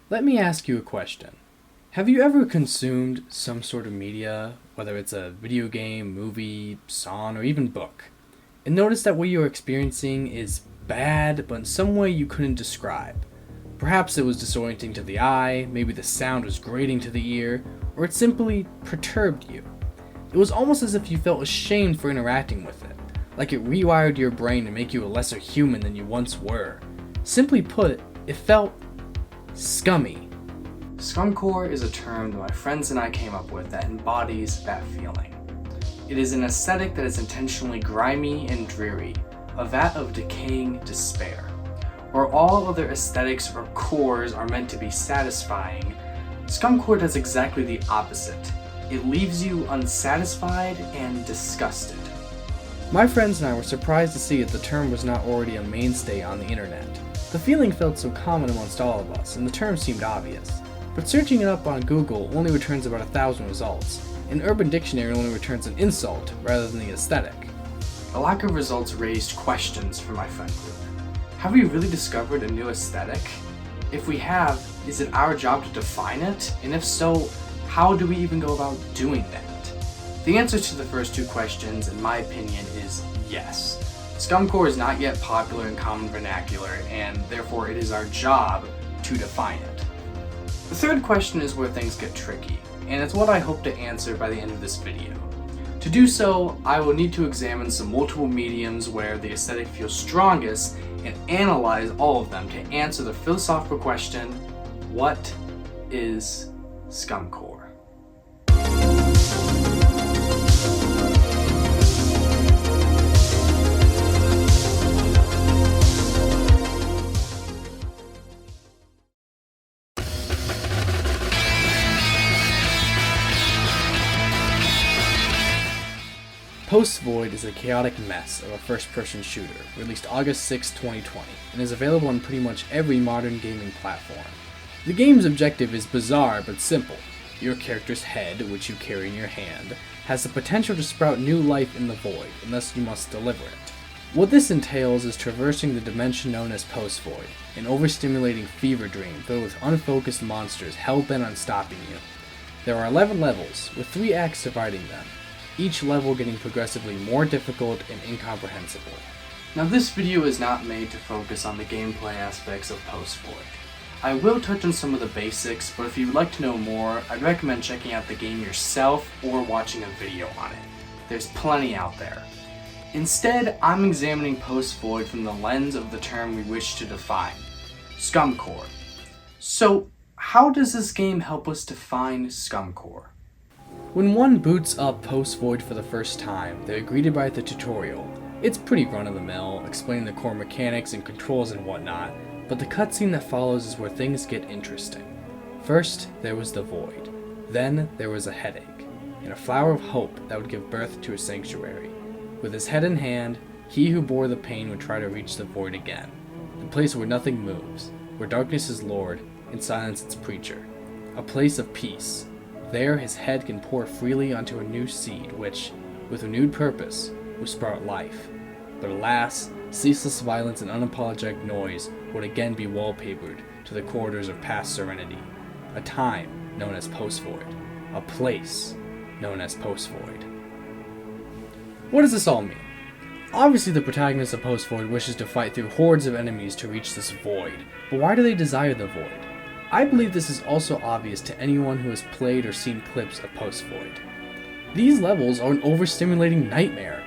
Let me ask you a question. Have you ever consumed some sort of media, whether it's a video game, movie, song, or even book, and noticed that what you're experiencing is bad, but in some way you couldn't describe? Perhaps it was disorienting to the eye, maybe the sound was grating to the ear, or it simply perturbed you. It was almost as if you felt ashamed for interacting with it, like it rewired your brain to make you a lesser human than you once were. Simply put, it felt scummy. Scumcore is a term that my friends and I came up with that embodies that feeling. It is an aesthetic that is intentionally grimy and dreary, a vat of decaying despair. Where all other aesthetics or cores are meant to be satisfying, Scumcore does exactly the opposite. It leaves you unsatisfied and disgusted. My friends and I were surprised to see that the term was not already a mainstay on the internet. The feeling felt so common amongst all of us, and the term seemed obvious. But searching it up on Google only returns about 1,000 results, and Urban Dictionary only returns an insult rather than the aesthetic. The lack of results raised questions for my friend group. Have we really discovered a new aesthetic? If we have, is it our job to define it? And if so, how do we even go about doing that? The answer to the first two questions, in my opinion, is yes. Scumcore is not yet popular in common vernacular, and therefore it is our job to define it. The third question is where things get tricky, and it's what I hope to answer by the end of this video. To do so, I will need to examine some multiple mediums where the aesthetic feels strongest and analyze all of them to answer the philosophical question, what is Scumcore? Post-Void is a chaotic mess of a first-person shooter, released August 6, 2020, and is available on pretty much every modern gaming platform. The game's objective is bizarre but simple. Your character's head, which you carry in your hand, has the potential to sprout new life in the void, unless you must deliver it. What this entails is traversing the dimension known as Post-Void, an overstimulating fever dream filled with unfocused monsters hell-bent on stopping you. There are 11 levels, with 3 acts dividing them, each level getting progressively more difficult and incomprehensible. Now this video is not made to focus on the gameplay aspects of Post-Void. I will touch on some of the basics, but if you would like to know more, I'd recommend checking out the game yourself or watching a video on it. There's plenty out there. Instead, I'm examining Post-Void from the lens of the term we wish to define, Scumcore. So, how does this game help us define Scumcore? When one boots up Post-Void for the first time, they're greeted by the tutorial. It's pretty run-of-the-mill, explaining the core mechanics and controls and whatnot, but the cutscene that follows is where things get interesting. First, there was the void. Then, there was a headache, and a flower of hope that would give birth to a sanctuary. With his head in hand, he who bore the pain would try to reach the void again, the place where nothing moves, where darkness is lord, and silence its preacher. A place of peace. There his head can pour freely onto a new seed which, with renewed purpose, will sprout life. But alas, ceaseless violence and unapologetic noise would again be wallpapered to the corridors of past serenity. A time known as Post-Void. A place known as Post-Void. What does this all mean? Obviously the protagonist of Post-Void wishes to fight through hordes of enemies to reach this void, but why do they desire the void? I believe this is also obvious to anyone who has played or seen clips of Post-Void. These levels are an overstimulating nightmare.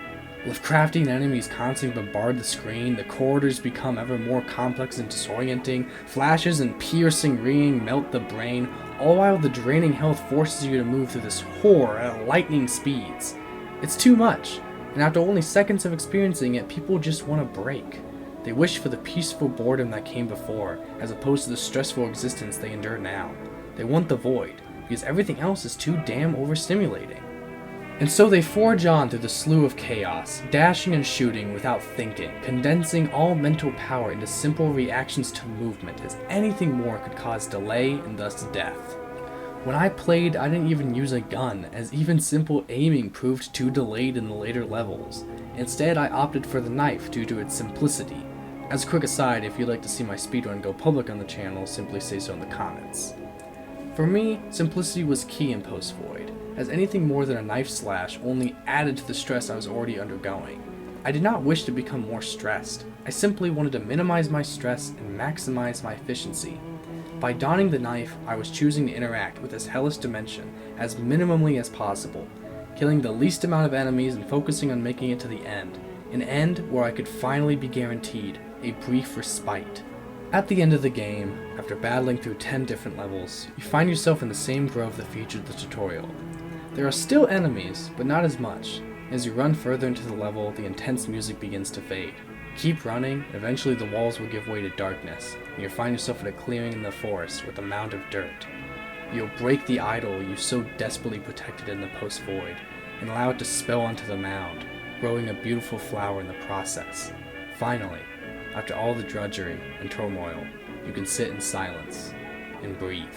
With crafting enemies constantly bombard the screen, the corridors become ever more complex and disorienting, flashes and piercing ringing melt the brain, all while the draining health forces you to move through this horror at lightning speeds. It's too much, and after only seconds of experiencing it, people just want a break. They wish for the peaceful boredom that came before, as opposed to the stressful existence they endure now. They want the void, because everything else is too damn overstimulating. And so they forge on through the slough of chaos, dashing and shooting without thinking, condensing all mental power into simple reactions to movement, as anything more could cause delay and thus death. When I played, I didn't even use a gun, as even simple aiming proved too delayed in the later levels. Instead, I opted for the knife due to its simplicity. As a quick aside, if you'd like to see my speedrun go public on the channel, simply say so in the comments. For me, simplicity was key in Post-Void, as anything more than a knife slash only added to the stress I was already undergoing. I did not wish to become more stressed. I simply wanted to minimize my stress and maximize my efficiency. By donning the knife, I was choosing to interact with this hellish dimension as minimally as possible, killing the least amount of enemies and focusing on making it to the end, an end where I could finally be guaranteed a brief respite. At the end of the game, after battling through 10 different levels, you find yourself in the same grove that featured the tutorial. There are still enemies, but not as much. As you run further into the level, the intense music begins to fade. Keep running, eventually the walls will give way to darkness, and you'll find yourself in a clearing in the forest with a mound of dirt. You'll break the idol you so desperately protected in the Post-Void, and allow it to spill onto the mound, growing a beautiful flower in the process. Finally, after all the drudgery and turmoil, you can sit in silence and breathe.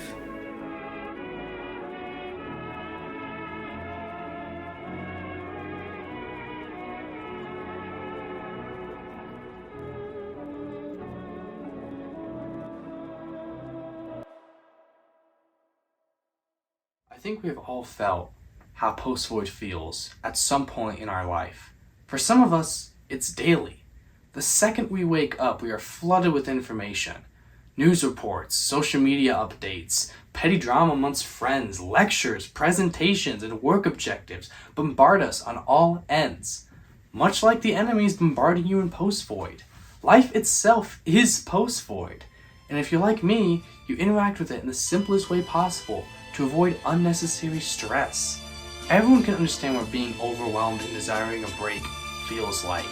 I think we have all felt how Post-Void feels at some point in our life. For some of us, it's daily. The second we wake up, we are flooded with information. News reports, social media updates, petty drama amongst friends, lectures, presentations, and work objectives bombard us on all ends. Much like the enemies bombarding you in Post-Void. Life itself is Post-Void. And if you're like me, you interact with it in the simplest way possible to avoid unnecessary stress. Everyone can understand what being overwhelmed and desiring a break feels like.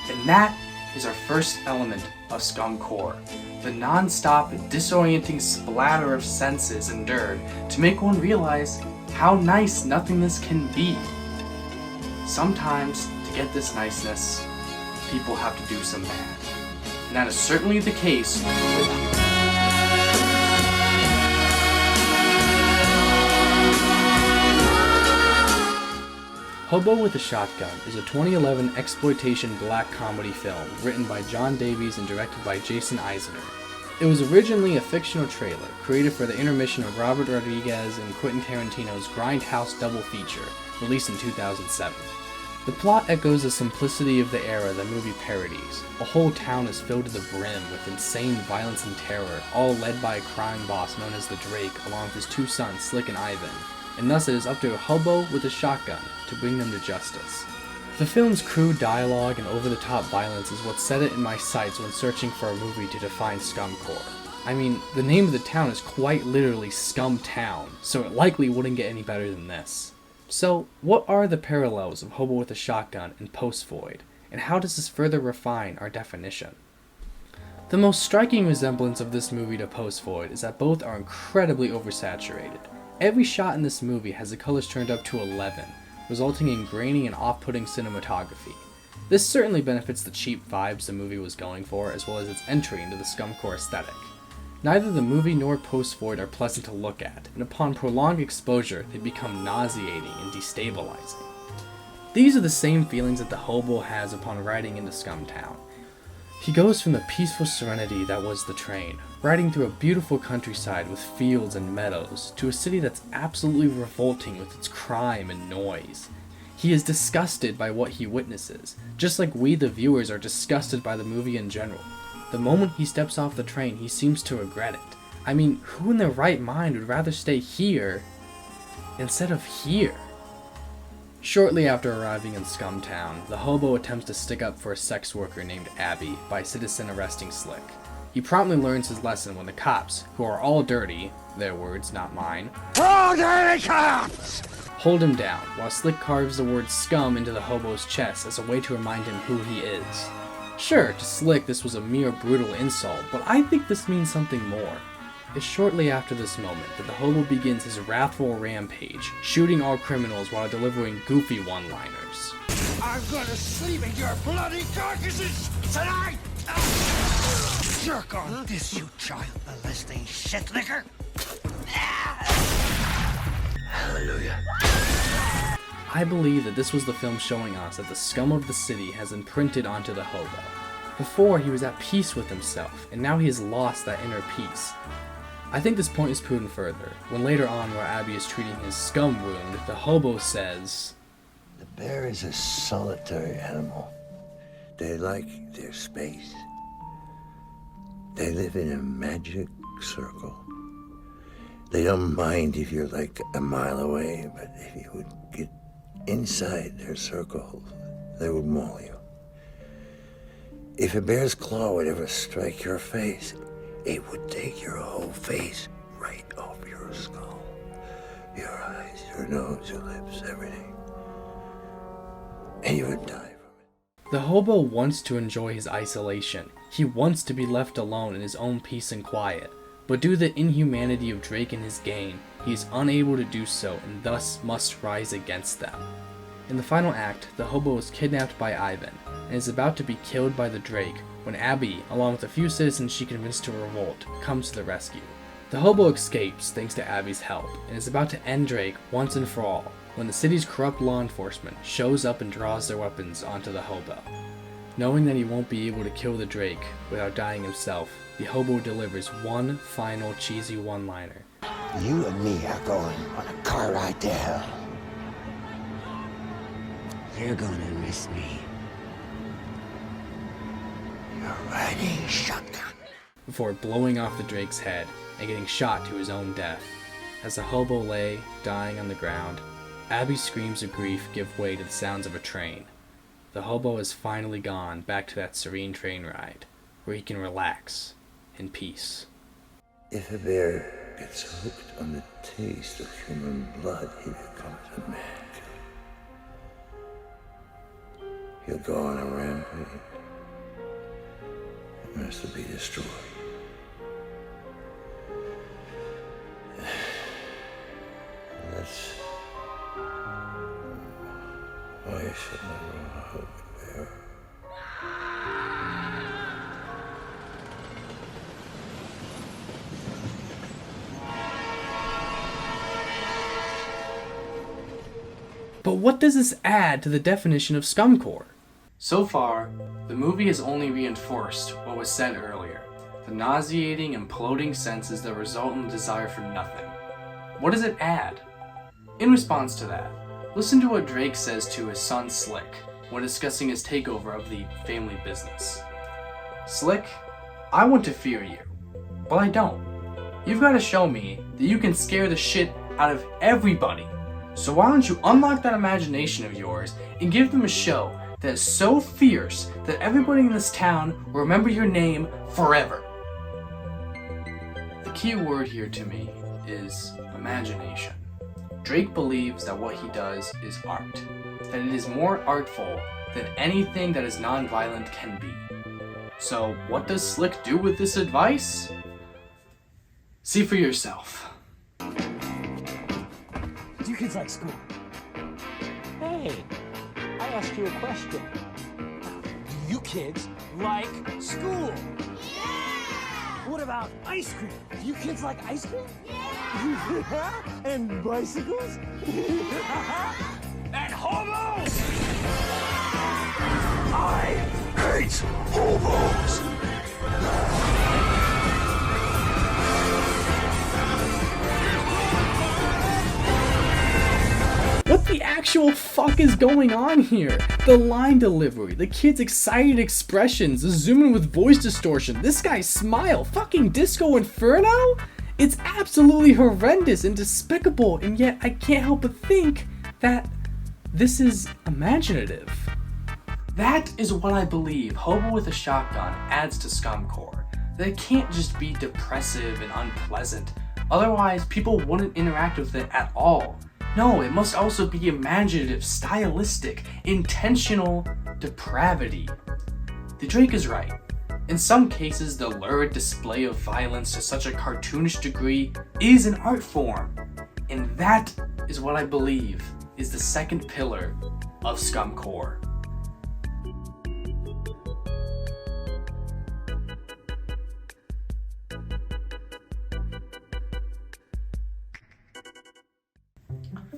And that is our first element of Scumcore, the non-stop, disorienting splatter of senses endured to make one realize how nice nothingness can be. Sometimes, to get this niceness, people have to do some bad. And that is certainly the case with Hobo with a Shotgun is a 2011 exploitation black comedy film written by John Davies and directed by Jason Eisner. It was originally a fictional trailer created for the intermission of Robert Rodriguez and Quentin Tarantino's Grindhouse double feature, released in 2007. The plot echoes the simplicity of the era the movie parodies. A whole town is filled to the brim with insane violence and terror, all led by a crime boss known as the Drake, along with his two sons, Slick and Ivan. And thus it is up to a hobo with a shotgun to bring them to justice. The film's crude dialogue and over-the-top violence is what set it in my sights when searching for a movie to define Scumcore. I mean, the name of the town is quite literally Scum Town, so it likely wouldn't get any better than this. So, what are the parallels of Hobo with a Shotgun and Post-Void, and how does this further refine our definition? The most striking resemblance of this movie to Post-Void is that both are incredibly oversaturated. Every shot in this movie has the colors turned up to 11, resulting in grainy and off-putting cinematography. This certainly benefits the cheap vibes the movie was going for, as well as its entry into the Scumcore aesthetic. Neither the movie nor Post-Void are pleasant to look at, and upon prolonged exposure, they become nauseating and destabilizing. These are the same feelings that the hobo has upon riding into Scumtown. He goes from the peaceful serenity that was the train, riding through a beautiful countryside with fields and meadows, to a city that's absolutely revolting with its crime and noise. He is disgusted by what he witnesses, just like we the viewers are disgusted by the movie in general. The moment he steps off the train, he seems to regret it. I mean, who in their right mind would rather stay here instead of here? Shortly after arriving in Scumtown, the hobo attempts to stick up for a sex worker named Abby by a citizen arresting Slick. He promptly learns his lesson when the cops, who are all dirty, their words, not mine, all dirty cops, hold him down, while Slick carves the word scum into the hobo's chest as a way to remind him who he is. Sure, to Slick this was a mere brutal insult, but I think this means something more. It's shortly after this moment that the hobo begins his wrathful rampage, shooting all criminals while delivering goofy one-liners. I'm gonna sleep in your bloody carcasses tonight! Jerk on this, you child molesting shitlicker! Hallelujah. I believe that this was the film showing us that the scum of the city has imprinted onto the hobo. Before, he was at peace with himself, and now he has lost that inner peace. I think this point is proven further, when later on where Abby is treating his scum wound, the hobo says, "The bear is a solitary animal. They like their space. They live in a magic circle. They don't mind if you're like a mile away, but if you would get inside their circle, they would maul you. If a bear's claw would ever strike your face, it would take your whole face right off your skull. Your eyes, your nose, your lips, everything. And you would die from it." The hobo wants to enjoy his isolation. He wants to be left alone in his own peace and quiet. But due to the inhumanity of Drake and his gang, he is unable to do so and thus must rise against them. In the final act, the hobo is kidnapped by Ivan and is about to be killed by the Drake when Abby, along with a few citizens she convinced to revolt, comes to the rescue. The hobo escapes thanks to Abby's help and is about to end Drake once and for all when the city's corrupt law enforcement shows up and draws their weapons onto the hobo. Knowing that he won't be able to kill the Drake without dying himself, the hobo delivers one final cheesy one-liner. "You and me are going on a car ride to hell. You're gonna miss me. You're riding shotgun." Before blowing off the Drake's head and getting shot to his own death. As the hobo lay, dying on the ground, Abby's screams of grief give way to the sounds of a train. The hobo has finally gone back to that serene train ride, where he can relax in peace. If a bear gets hooked on the taste of human blood, he becomes a man. He'll go on a rampage. It must be destroyed. That's why you should never hug a bear. But what does this add to the definition of Scumcore? So far, the movie has only reinforced what was said earlier, the nauseating, imploding senses that result in the desire for nothing. What does it add? In response to that, listen to what Drake says to his son Slick when discussing his takeover of the family business. "Slick, I want to fear you, but I don't. You've got to show me that you can scare the shit out of everybody. So why don't you unlock that imagination of yours and give them a show that is so fierce that everybody in this town will remember your name forever." The key word here to me is imagination. Drake believes that what he does is art, that it is more artful than anything that is non-violent can be. So what does Slick do with this advice? See for yourself. Do you kids like school? Hey, I asked you a question. Do you kids like school? Yeah! What about ice cream? Do you kids like ice cream? Yeah! And bicycles? And hobos? I hate hobos. What the actual fuck is going on here? The line delivery, the kid's excited expressions, the zoom in with voice distortion, this guy's smile, fucking Disco Inferno? It's absolutely horrendous and despicable, and yet I can't help but think that this is imaginative. That is what I believe Hobo with a Shotgun adds to Scumcore. That it can't just be depressive and unpleasant, otherwise people wouldn't interact with it at all. No, it must also be imaginative, stylistic, intentional depravity. The Drake is right. In some cases, the lurid display of violence to such a cartoonish degree is an art form. And that is what I believe is the second pillar of Scumcore.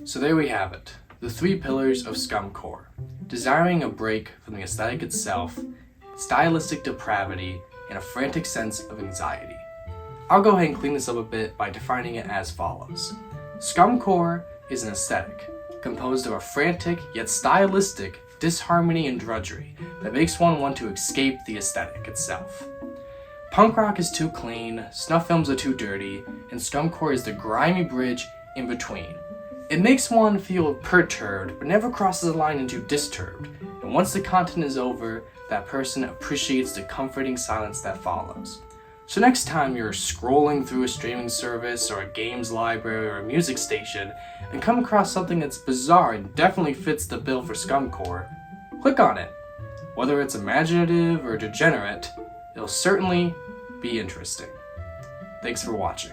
So there we have it, the three pillars of Scumcore. Desiring a break from the aesthetic itself, stylistic depravity, and a frantic sense of anxiety. I'll go ahead and clean this up a bit by defining it as follows. Scumcore is an aesthetic, composed of a frantic yet stylistic disharmony and drudgery that makes one want to escape the aesthetic itself. Punk rock is too clean, snuff films are too dirty, and Scumcore is the grimy bridge in between. It makes one feel perturbed, but never crosses the line into disturbed, and once the content is over, that person appreciates the comforting silence that follows. So next time you're scrolling through a streaming service or a games library or a music station and come across something that's bizarre and definitely fits the bill for Scumcore, click on it. Whether it's imaginative or degenerate, it'll certainly be interesting. Thanks for watching.